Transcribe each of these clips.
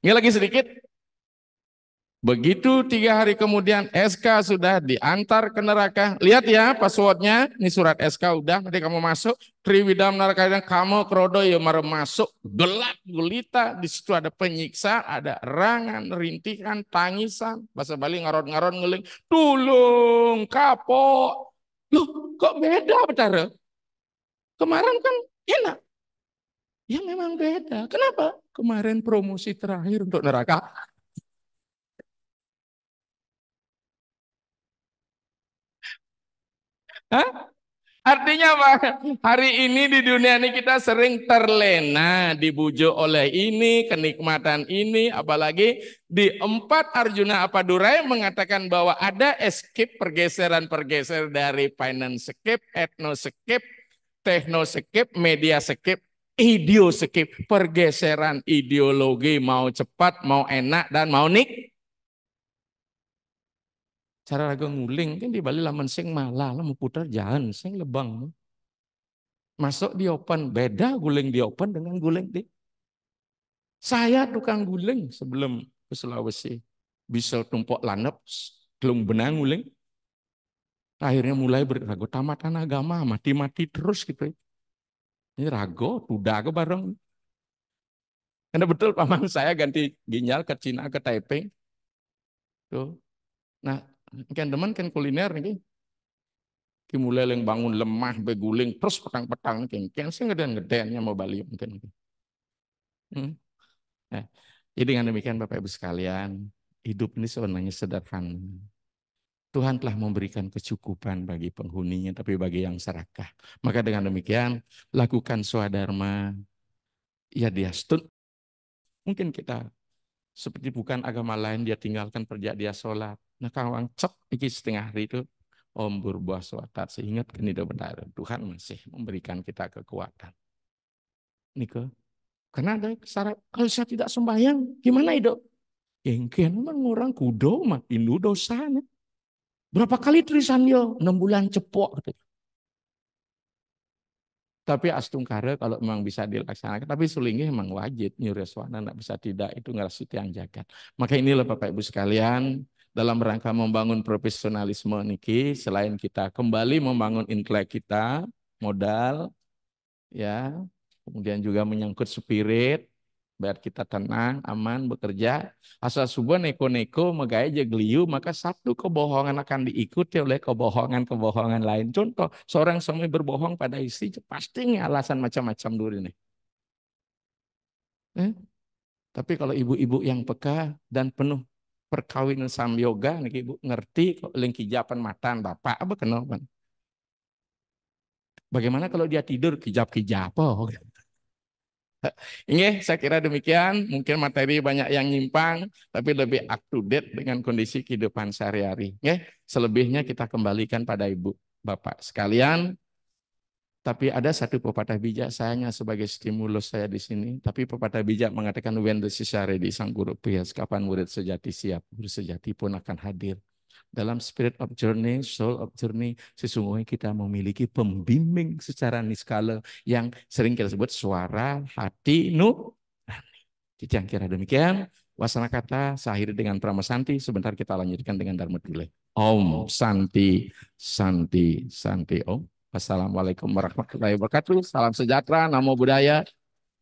Ini lagi sedikit. Begitu 3 hari kemudian SK sudah diantar ke neraka. Lihat ya passwordnya. Ini surat SK udah. Nanti kamu masuk. Triwidam neraka dan kamu kerodo ya masuk. Gelap gulita. Di situ ada penyiksa. Ada erangan, rintihan, tangisan. Bahasa Bali ngaron-ngaron ngeling. Tulung, kapok. Loh kok beda betara? Kemarin kan enak. Ya memang beda. Kenapa? Kemarin promosi terakhir untuk neraka. Hah? Artinya apa? Hari ini di dunia ini kita sering terlena, dibujuk oleh ini, kenikmatan ini, apalagi di 4 Arjuna Apadurai mengatakan bahwa ada escape pergeseran-pergeser dari finance escape, ethno escape, techno escape, media escape, ideo escape, pergeseran ideologi mau cepat, mau enak dan mau cara ragu nguling kan di Bali laman sing malah lah mau putar jalan sing lebang. Masuk di open, beda guling di open dengan guling di. Saya tukang guling sebelum ke Sulawesi. Bisa tumpuk lanep, gelung benang guling. Akhirnya mulai berago tamatan agama, mati-mati terus gitu. Ini rago, udah ke bareng. Karena betul paman saya ganti ginjal ke Cina, ke Taipei. Tuh. Nah, kan teman kan kuliner nih. Mulai yang bangun lemah, beguling, terus petang-petang. Kan sih ngeden-ngedennya mau Bali mungkin. Hmm. Nah, jadi dengan demikian Bapak Ibu sekalian, hidup ini sebenarnya sederhana. Tuhan telah memberikan kecukupan bagi penghuninya, tapi bagi yang serakah. Maka dengan demikian, lakukan swadharma, ya dia stun. Mungkin kita seperti bukan agama lain, dia tinggalkan kerja dia sholat. Nah kawang cep, iki setengah hari itu, om berbuah swatat, seingat kan tidak benar. Tuhan masih memberikan kita kekuatan. Niko, karena ada syarat, kalau saya tidak sembahyang, gimana hidup? Engken memang orang kudo mah Hindu dosanya. Berapa kali tulisan yo 6 bulan cepok gitu. Tapi astungkara kalau memang bisa dilaksanakan, tapi sulingnya memang wajib nyureswana enggak bisa tidak itu ngerasa yang jagat. Maka inilah Bapak Ibu sekalian dalam rangka membangun profesionalisme niki selain kita kembali membangun intelek kita, modal ya, kemudian juga menyangkut spirit biar kita tenang, aman, bekerja. Asal subuh neko-neko, megaya jegliu, maka satu kebohongan akan diikuti oleh kebohongan-kebohongan lain. Contoh, seorang suami berbohong pada istri, pasti alasan macam-macam dulu ini. Eh? Tapi kalau ibu-ibu yang peka dan penuh perkawinan samyoga, nih ibu ngerti kok lengki japan matan bapak apa kenapa? Bagaimana kalau dia tidur kijap-kijap? Oh. Ini saya kira demikian, mungkin materi banyak yang nyimpang, tapi lebih up to date dengan kondisi kehidupan sehari-hari. Selebihnya kita kembalikan pada Ibu Bapak sekalian. Tapi ada satu pepatah bijak sayangnya sebagai stimulus saya di sini. Tapi pepatah bijak mengatakan when the teacher ready, sang guru pias, kapan murid sejati siap, guru sejati pun akan hadir. Dalam spirit of journey, soul of journey, sesungguhnya kita memiliki pembimbing secara niskala yang sering kita sebut suara hati nurani. Yang kira demikian, wasana kata saya akhiri dengan Pramasanti. Sebentar kita lanjutkan dengan Dharma Dule. Om Santi, Santi, Santi Om. Wassalamualaikum warahmatullahi wabarakatuh. Salam sejahtera, namo buddhaya,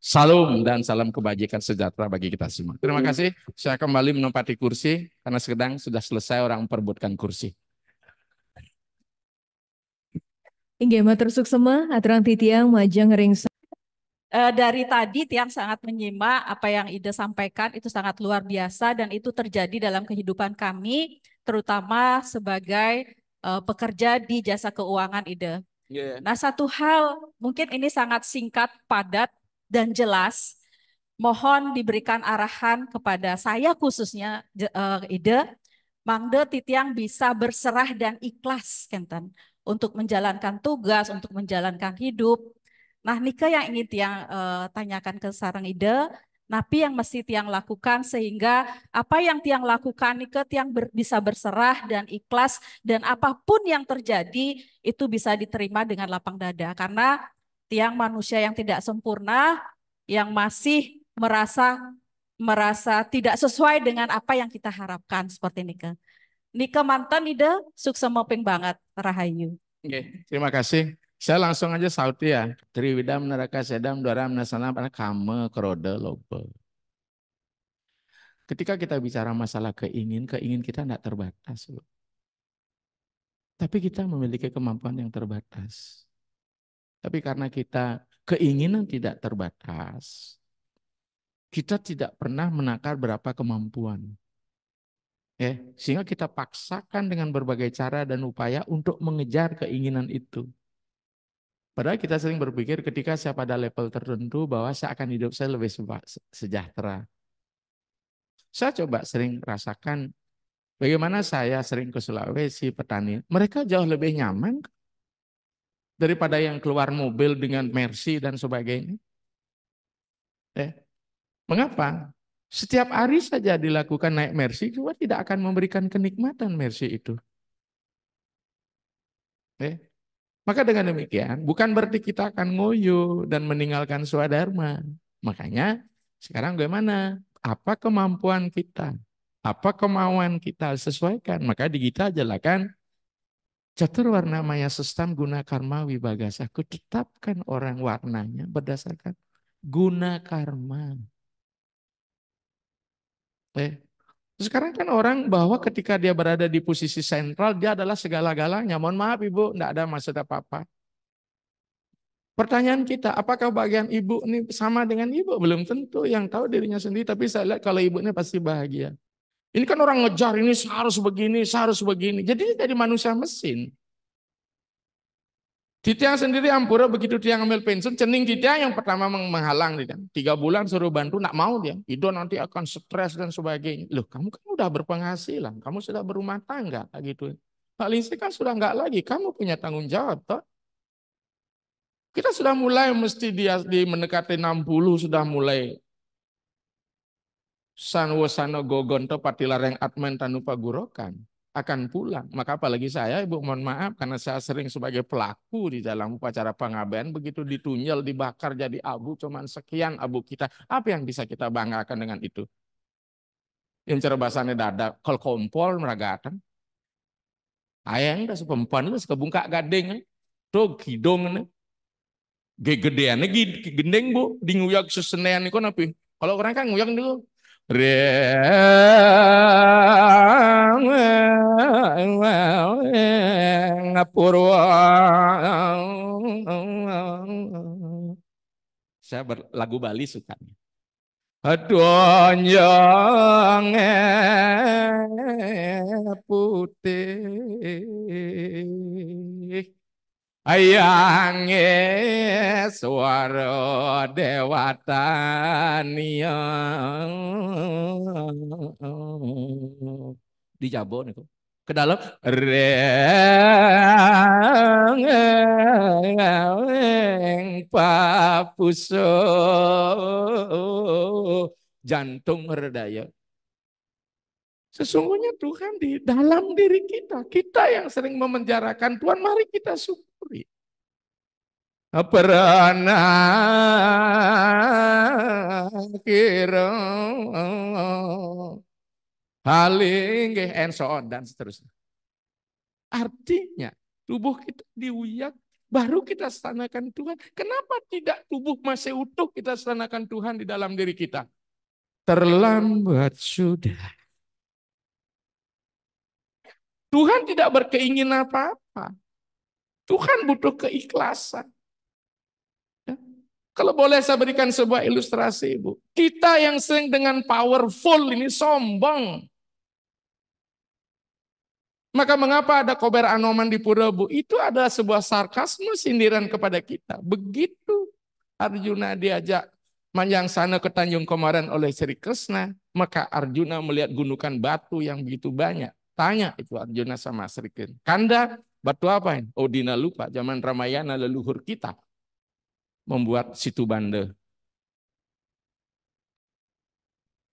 salam dan salam kebajikan sejahtera bagi kita semua. Terima kasih. Saya kembali menempati kursi karena sudah selesai orang memperebutkan kursi. Inggih matur suksema aturang titiang majang ring. Dari tadi Tiang sangat menyimak apa yang Ida sampaikan, itu sangat luar biasa dan itu terjadi dalam kehidupan kami, terutama sebagai pekerja di jasa keuangan Ida. Yeah. Nah, satu hal mungkin ini sangat singkat, padat, dan jelas. Mohon diberikan arahan kepada saya khususnya Ida, mangde titiang bisa berserah dan ikhlas Kenten untuk menjalankan tugas, untuk menjalankan hidup. Nah, Nika yang ingin Tiang tanyakan ke sarang Ida, napi yang mesti Tiang lakukan sehingga apa yang Tiang lakukan Nika Tiang bisa berserah dan ikhlas dan apapun yang terjadi itu bisa diterima dengan lapang dada karena Tiang manusia yang tidak sempurna yang masih merasa merasa tidak sesuai dengan apa yang kita harapkan seperti Nike. Nike mantan ide suksema ping banget Rahayu. Oke, terima kasih. Saya langsung aja sauti ya. Triwidam neraka sedam dwaram nasana kame kerode lobe. Ketika kita bicara masalah keinginan kita tidak terbatas. Tapi kita memiliki kemampuan yang terbatas. Tapi karena kita keinginan tidak terbatas, kita tidak pernah menakar berapa kemampuan. Sehingga kita paksakan dengan berbagai cara dan upaya untuk mengejar keinginan itu. Padahal kita sering berpikir ketika saya pada level tertentu bahwa saya akan hidup saya lebih sejahtera. Saya coba sering rasakan bagaimana saya sering ke Sulawesi, petani. Mereka jauh lebih nyaman daripada yang keluar mobil dengan Mercy dan sebagainya. Mengapa? Setiap hari saja dilakukan naik Mercy, juga tidak akan memberikan kenikmatan Mercy itu. Maka dengan demikian, bukan berarti kita akan ngoyo dan meninggalkan swadharma. Makanya sekarang bagaimana? Apa kemampuan kita? Apa kemauan kita sesuaikan? Maka di kita jelaskan catur warna maya sestam guna karma wibagasa. Kutetapkan orang warnanya berdasarkan guna karma. Sekarang kan orang bahwa ketika dia berada di posisi sentral, dia adalah segala-galanya. Mohon maaf Ibu, tidak ada maksud apa-apa. Pertanyaan kita, apakah bagian ibu ini sama dengan ibu? Belum tentu, yang tahu dirinya sendiri, tapi saya lihat kalau ibunya pasti bahagia. Ini kan orang ngejar, ini seharus begini, seharus begini. Jadi jadi manusia mesin. Titiang sendiri ampura begitu dia ngambil pensiun, cening Titiang yang pertama menghalang dia. 3 bulan suruh bantu, nak mau dia. Ido nanti akan stres dan sebagainya. Loh, kamu kan udah berpenghasilan, kamu sudah berumah tangga, gitu. Pak Lingsi kan sudah enggak lagi, kamu punya tanggung jawab, toh. Kita sudah mulai mesti dia di mendekati 60 sudah mulai sanwasana gogon to patilareng atmen tanupa gurokan akan pulang. Maka apalagi saya, Ibu, mohon maaf karena saya sering sebagai pelaku di dalam upacara pengabdian, begitu ditunjal, dibakar jadi abu, cuman sekian abu kita. Apa yang bisa kita banggakan dengan itu? Yang cara bahasanya dada, kol kompol meragatan. Ayang dah sepempan lu sekebungkak gading, tuh hidung gedeannya gendeng Bu, di nguyak sesenean itu napi. Kalau orang kan nguyak dulu. Ngapurwa. Saya lagu Bali suka. Adonyong putih. Ayange swara dewatania di Jabon itu ke dalam reng papuso jantung herdaya. Sesungguhnya Tuhan di dalam diri kita. Kita yang sering memenjarakan Tuhan, mari kita syukuri. Pernah kira haling and so on dan seterusnya. Artinya tubuh kita diuyak, baru kita stanakan Tuhan. Kenapa tidak tubuh masih utuh kita stanakan Tuhan di dalam diri kita? Terlambat sudah. Tuhan tidak berkeinginan apa-apa. Tuhan butuh keikhlasan. Ya. Kalau boleh saya berikan sebuah ilustrasi, Ibu. Kita yang sering dengan powerful ini sombong. Maka mengapa ada kober anoman di pura, Bu? Itu adalah sebuah sarkasme sindiran kepada kita. Begitu Arjuna diajak manjangsana ke Tanjung Komaran oleh Sri Krishna, maka Arjuna melihat gundukan batu yang begitu banyak. Tanya itu Arjuna sama Sri Krishna, Kanda, batu apa ini? Oh, Dina lupa, zaman Ramayana leluhur kita membuat situ banda.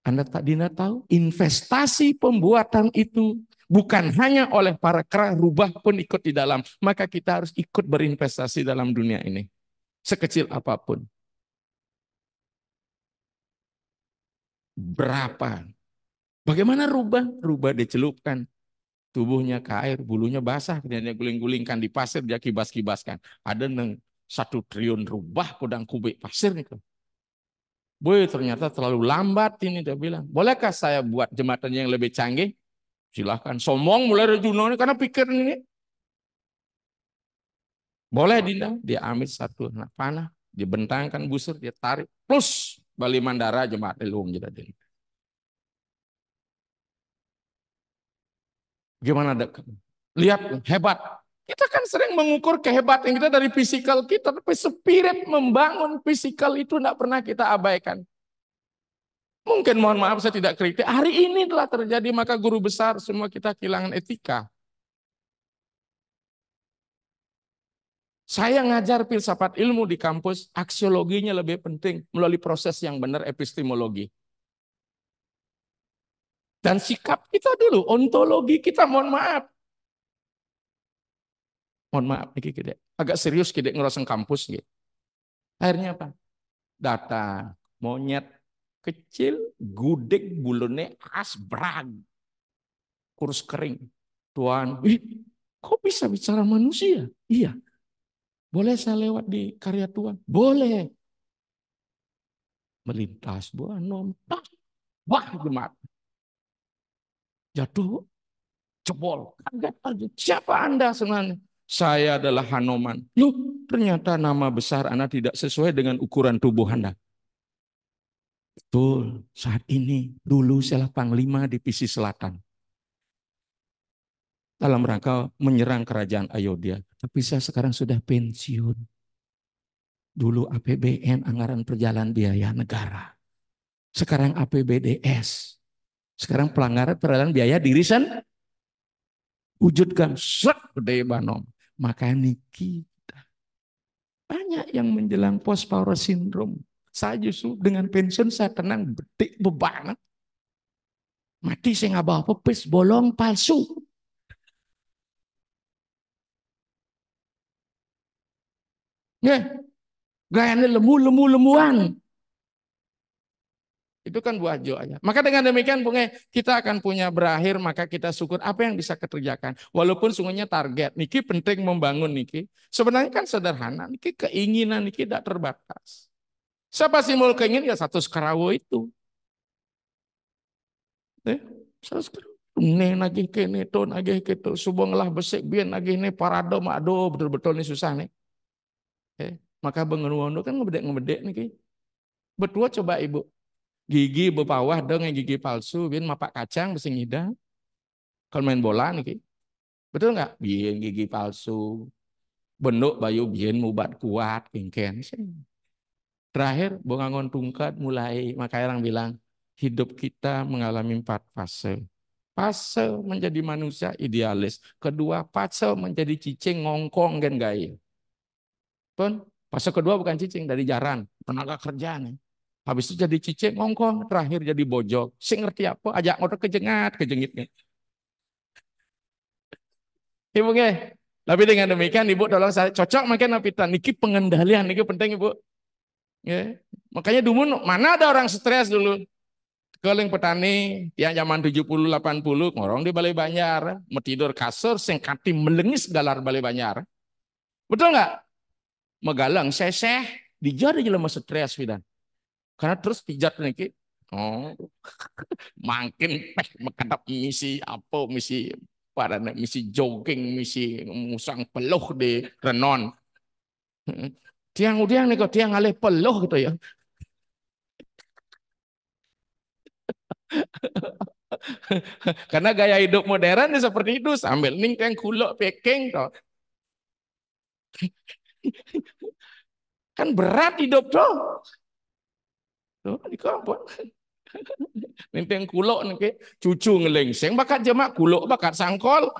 Anda tak Dina tahu, investasi pembuatan itu bukan hanya oleh para kera rubah pun ikut di dalam. Maka kita harus ikut berinvestasi dalam dunia ini. Sekecil apapun. berapa. Bagaimana rubah? Rubah dicelupkan tubuhnya ke air, bulunya basah, kemudian guling-gulingkan di pasir, dia kibas-kibaskan. Ada 1 triliun rubah kudang kubik pasir nih. Boy, ternyata terlalu lambat ini, dia bilang. Bolehkah saya buat jembatan yang lebih canggih? Silahkan. Sombong mulai dari Juno ini karena pikir ini. Boleh Dinda, dia ambil 1 anak panah, dibentangkan busur, dia tarik, plus Bali Mandara jembatan ilum jadi. Gimana dek? Lihat hebat. Kita kan sering mengukur kehebatan kita dari fisikal kita, tapi spirit membangun fisikal itu tidak pernah kita abaikan. Mungkin mohon maaf saya tidak kritik. Hari ini telah terjadi, maka guru besar semua kita kehilangan etika. Saya ngajar filsafat ilmu di kampus, aksiologinya lebih penting melalui proses yang benar epistemologi. Dan sikap kita dulu, ontologi kita mohon maaf. Mohon maaf, ini agak serius kita ngeroseng kampus. Gitu. Akhirnya apa? Data monyet kecil, gudeg bulune asbrag, kurus kering. Tuan, kok bisa bicara manusia? Iya. Boleh saya lewat di karya Tuhan? Boleh. Melintas buah nontak. Wah, jemaat. Jatuh, jebol. Kaget aja. Siapa Anda sebenarnya? Saya adalah Hanoman. Loh, ternyata nama besar Anda tidak sesuai dengan ukuran tubuh Anda. Betul, saat ini dulu saya panglima divisi selatan. Dalam rangka menyerang kerajaan Ayodhya. Tapi saya sekarang sudah pensiun. Dulu APBN, anggaran perjalanan biaya negara. Sekarang APBDS. Sekarang pelanggaran perjalanan biaya diri sendiri. Wujudkan gede banom. Maka niki banyak yang menjelang post power syndrome. Saya justru dengan pensiun saya tenang, betik bebanget. Mati saya nggak bawa pepes, bolong palsu. Ya, gayanya lemuan. Itu kan buah aja. Maka dengan demikian kita akan punya berakhir, maka kita syukur apa yang bisa kerjakan. Walaupun sungguhnya target, niki penting membangun niki. Sebenarnya kan sederhana, niki keinginan niki tidak terbatas. Siapa sih mau keingin ya 100 karawo itu. 100 karawo. Nih nagih kene to nagih gitu. Subang lah besek biar nagih nih parado aduh betul-betul nih susah nih. Maka bengenuan kan ngebedek niki. Betul coba ibu. Gigi bepawah dong yang gigi palsu, biar mapak kacang besi ngidang. Kalau main bola nih, betul nggak? Biar gigi palsu, benuk bayu biar mubat kuat, kengken. Terakhir, bongangon tungkat mulai, maka orang bilang hidup kita mengalami 4 fase. Fase menjadi manusia idealis, kedua fase menjadi cicing ngongkong gen gaya. Pun fase kedua bukan cicing dari jaran, tenaga kerja nih. Habis itu jadi cicing ngongkong, terakhir jadi bojok. Sing ngerti apa? Ajak ngotot kejengitnya. Ibu nge, tapi dengan demikian ibu tolong saya cocok makin napitan. Niki pengendalian, niki penting ibu. Ya. Makanya dulu mana ada orang stres dulu. Keling petani, yang zaman 70-80, ngorong di Balai Banjar. Mau tidur kasur, sing kati melengis galar Balai Banjar. Betul nggak? Megalang, seseh, dijad aja lama stres, Fidan. Karena terus pijat nih, makin mekadap misi apa misi pada misi jogging misi musang peluh di renon. Tiang udiang nih kok tiang alih peluh gitu ya. Karena gaya hidup modern seperti itu sambil ning tiang kulok peking toh. Kan berat hidup toh. Tuh, di kampung. Ninteng kulok nih cucu ngelengseng bakat jemak kulok bakat sangkol.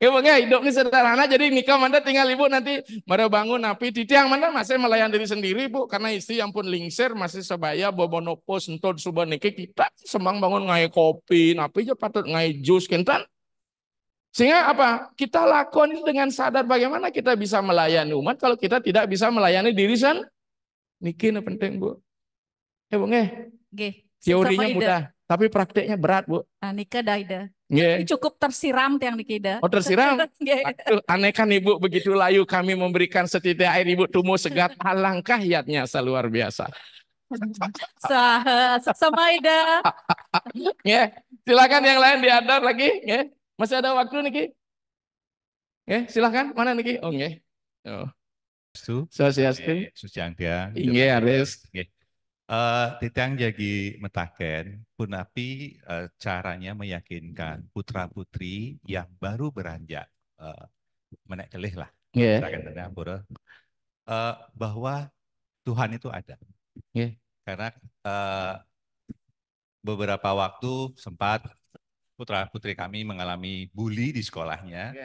Ya bang, hidup ini sederhana, jadi nikah Manda tinggal ibu nanti mara bangun api titiang Manda masih melayani diri sendiri bu, karena istri yang pun lingser masih sebaya bobonopo sentot subah nikah kita semang bangun ngai kopi, napi aja patut ngai jus kentan. Sehingga apa? Kita lakukan itu dengan sadar bagaimana kita bisa melayani umat kalau kita tidak bisa melayani diri sendiri. Niki ini penting bu. Bu nggih. Nggih, Teorinya suksema ide. mudah, tapi prakteknya berat, Bu. Nah, Nika dah ide. Nggih. Ini cukup tersiram tiang Nika ide. Oh, tersiram. Nggih. Waduh, aneh kan Ibu, begitu layu kami memberikan setitik air Ibu tumbuh segar. Alangkah hiatnya seluar biasa. Suksema ide. Nggih. Silakan yang lain diadar lagi, nggih. Masih ada waktu niki? Nggih, silakan. Mana niki? Oh, nggih. Oh. Sosiastu. Suciangtiang. Inggih, Aris. Titiang jadi metaken, punapi caranya meyakinkan putra-putri yang baru beranjak menek kelih lah, Nggih. metaken tentang pura, bahwa Tuhan itu ada. Nggih. Karena beberapa waktu sempat putra-putri kami mengalami bully di sekolahnya,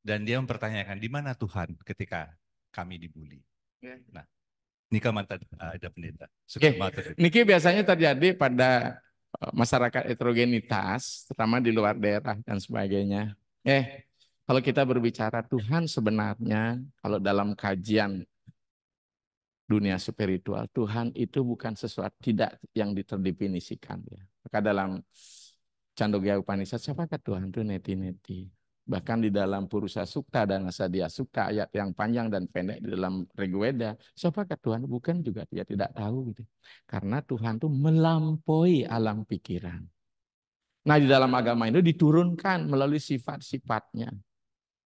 dan dia mempertanyakan di mana Tuhan ketika kami dibully. Nah, Nika mantan ada pendeta. Niki biasanya terjadi pada masyarakat heterogenitas, terutama di luar daerah dan sebagainya. Kalau kita berbicara Tuhan sebenarnya, kalau dalam kajian dunia spiritual, Tuhan itu bukan sesuatu tidak yang terdefinisikan. Ya. Maka dalam Candogya Upanishad, siapakah Tuhan itu neti-neti. Bahkan di dalam Purusa Sukta dan Asadya Sukta, ayat yang panjang dan pendek di dalam Rigveda, siapakah Tuhan? Bukan juga dia tidak tahu. Gitu. Karena Tuhan itu melampaui alam pikiran. Nah di dalam agama itu diturunkan melalui sifat-sifatnya.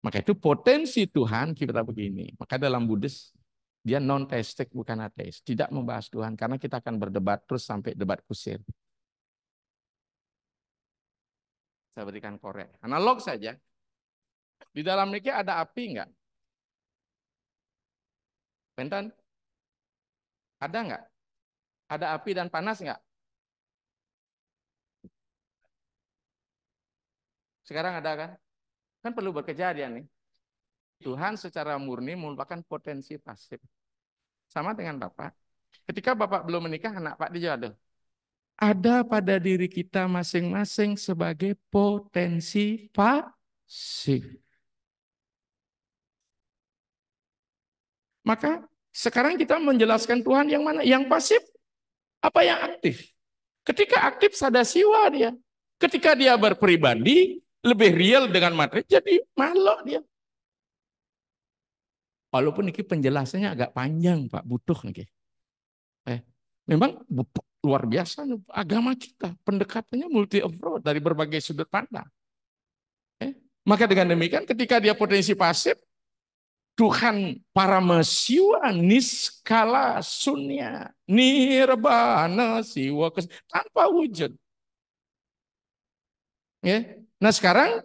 Maka itu potensi Tuhan kita begini. Maka dalam Buddhis, dia non-teistik bukan ateis. Tidak membahas Tuhan karena kita akan berdebat terus sampai debat kusir. Saya berikan korek. Analog saja. Di dalam niki ada api enggak? Pentan? Ada enggak? Ada api dan panas enggak? Sekarang ada kan? Kan perlu berkejadian nih. Tuhan secara murni merupakan potensi pasif. Sama dengan Bapak. Ketika Bapak belum menikah, anak Pak dijodoh. Ada pada diri kita masing-masing sebagai potensi pasif. Maka sekarang kita menjelaskan Tuhan yang mana? Yang pasif, apa yang aktif? Ketika aktif sadasiwa dia. Ketika dia berpribadi, lebih real dengan materi, jadi malok dia. Walaupun ini penjelasannya agak panjang Pak, butuh nih. Memang luar biasa agama kita, pendekatannya multi approach dari berbagai sudut pandang. Maka dengan demikian ketika dia potensi pasif, Tuhan Paramasiwa niskala sunya nirbana siwa tanpa wujud. Nah sekarang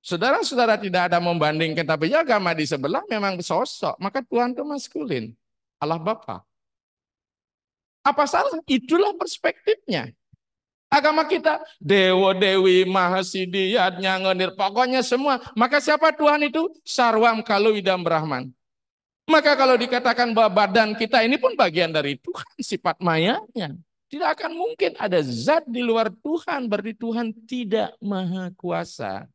saudara-saudara tidak ada membandingkan, tapi agama di sebelah memang sosok, maka Tuhan itu maskulin, Allah Bapa. Apa salah? Itulah perspektifnya. Agama kita, Dewa Dewi Mahasidiyat Nyangenir, pokoknya semua. Maka siapa Tuhan itu? Sarwam Kalu Idam Brahman. Maka kalau dikatakan bahwa badan kita ini pun bagian dari Tuhan, sifat mayanya. Tidak akan mungkin ada zat di luar Tuhan, berarti Tuhan tidak maha kuasa.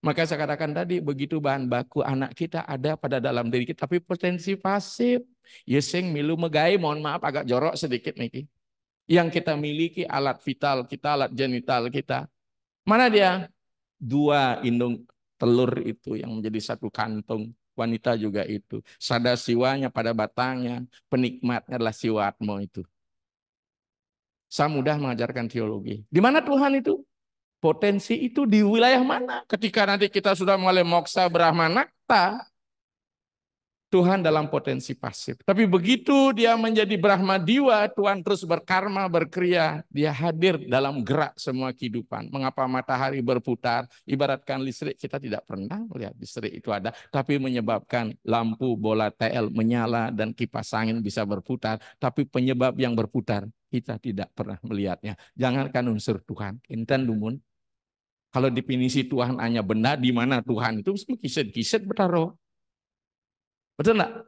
Maka saya katakan tadi, begitu bahan baku anak kita ada pada dalam diri kita, tapi potensi pasif. Yesing milu megai, mohon maaf agak jorok sedikit nih. Yang kita miliki alat vital kita, alat genital kita. Mana dia? 2 indung telur itu yang menjadi satu kantung. Wanita juga itu. Sada siwanya pada batangnya, penikmatnya adalah siwatmo itu. Saya mudah mengajarkan teologi. Di mana Tuhan itu? Potensi itu di wilayah mana? Ketika nanti kita sudah mulai moksa brahmanakta, Tuhan dalam potensi pasif. Tapi begitu dia menjadi Brahma Diwa, Tuhan terus berkarma, berkria. Dia hadir dalam gerak semua kehidupan. Mengapa matahari berputar? Ibaratkan listrik, kita tidak pernah melihat listrik itu ada. Tapi menyebabkan lampu bola TL menyala dan kipas angin bisa berputar. Tapi penyebab yang berputar, kita tidak pernah melihatnya. Jangankan unsur Tuhan. Intan dumun. Kalau definisi Tuhan hanya benda, di mana Tuhan itu kiset-kiset bertaruh. Betul enggak?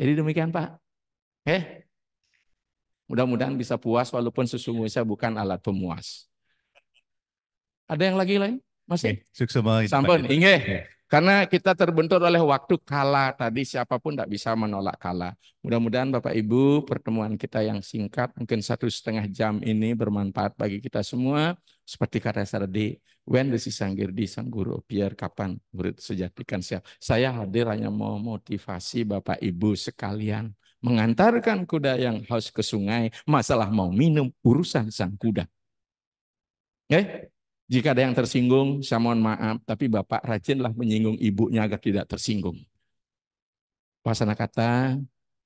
Jadi demikian Pak. Mudah-mudahan bisa puas walaupun sesungguhnya bukan alat pemuas. Ada yang lagi lain? Masih? Suksema Sampun, inggih. Karena kita terbentur oleh waktu kala tadi, siapapun tidak bisa menolak kala. Mudah-mudahan Bapak Ibu pertemuan kita yang singkat, mungkin 1,5 jam ini bermanfaat bagi kita semua. Seperti kata tadi, when the sisanggir di sang guru, biar kapan murid sejatikan siap. Saya hadir hanya mau motivasi Bapak Ibu sekalian. Mengantarkan kuda yang haus ke sungai, masalah mau minum, urusan sang kuda. Jika ada yang tersinggung, saya mohon maaf, tapi Bapak rajinlah menyinggung ibunya agar tidak tersinggung. Wasana kata,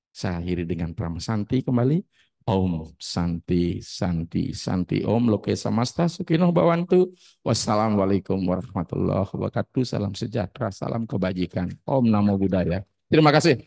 saya akhiri dengan Pramasanti kembali. Om Santi Santi Santi Om Loke Samasta Sukino Bawantu. Wassalamualaikum warahmatullahi wabarakatuh. Salam sejahtera, salam kebajikan. Om Namo Buddhaya. Terima kasih.